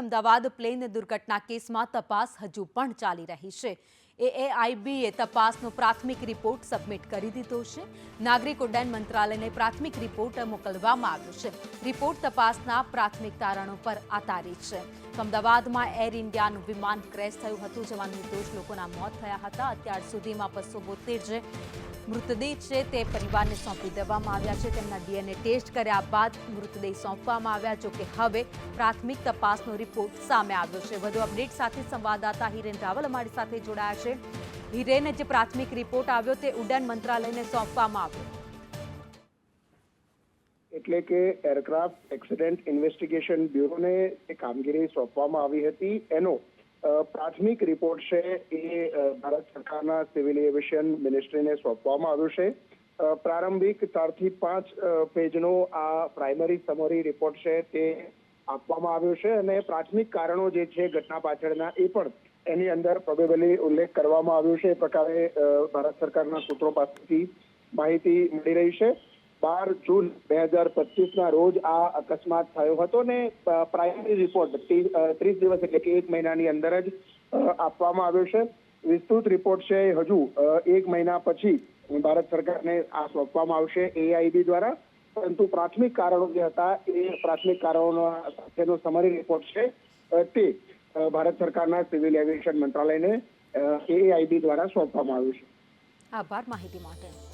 Ahmedabad plane દુર્ઘટના કેસમાં તપાસ હજુ પણ ચાલી રહી છે। એએઆઈબીએ તપાસનો પ્રાથમિક રિપોર્ટ સબમિટ કરી દીધો છે। નાગરિક ઉડ્ડયન મંત્રાલયને પ્રાથમિક રિપોર્ટ મોકલવામાં આવ્યો છે। રિપોર્ટ તપાસના પ્રાથમિક તારણો પર આધારિત છે। અમદાવાદમાં એર ઇન્ડિયાનું વિમાન ક્રેશ થયું હતું, જેમાં નિર્દોષ લોકોના મોત થયા હતા। અત્યાર સુધીમાં 272 જે મૃતદેહ છે તે પરિવારને સોંપી દેવામાં આવ્યા છે। તેમના ડીએનએ ટેસ્ટ કર્યા બાદ મૃતદેહ સોંપવામાં આવ્યા। જો કે હવે પ્રાથમિક તપાસનો રિપોર્ટ સામે આવ્યો છે। વધુ અપડેટ સાથે સંવાદદાતા હિરેન રાવલ અમારી સાથે જોડાયા છે। હિરેન, જે પ્રાથમિક રિપોર્ટ આવ્યો તે ઉડ્ડયન મંત્રાલયને સોંપવામાં આવ્યો, એટલે કે એરક્રાફ્ટ એક્સિડન્ટ ઇન્વેસ્ટિગેશન બ્યુરોને જે કામગીરી સોંપવામાં આવી હતી એનો પ્રાથમિક રિપોર્ટ છે એ ભારત સરકારના સિવિલ એવિએશન મિનિસ્ટ્રીને સોંપવામાં આવ્યો છે। પ્રારંભિક 4 થી 5 પેજનો આ પ્રાઇમરી સમરી રિપોર્ટ છે તે આપવામાં આવ્યો છે અને પ્રાથમિક કારણો જે છે ઘટના પાછળના એ પણ એની અંદર પ્રોબેબલી ઉલ્લેખ કરવામાં આવ્યો છે। એ પ્રકારે ભારત સરકારના સૂત્રો પાસેથી માહિતી મળી રહી છે। 12 જૂન 2025ના રોજ આ અકસ્માત થયો હતો ને પ્રાઇમરી રિપોર્ટ 30 દિવસ એટલે કે 1 મહિનાની અંદર જ આપવામાં આવ્યો છે। વિસ્તૃત રિપોર્ટ છે હજુ 1 મહિના પછી ભારત સરકારને આ સોંપવામાં આવશે એઆઈબી દ્વારા, પરંતુ પ્રાથમિક કારણો જે હતા એ પ્રાથમિક કારણોનો સાથેનો સમરી રિપોર્ટ છે તે ભારત સરકારના સિવિલ એવિએશન મંત્રાલયને એઆઈબી દ્વારા સોંપવામાં આવ્યું છે। આભાર માહિતી માટે।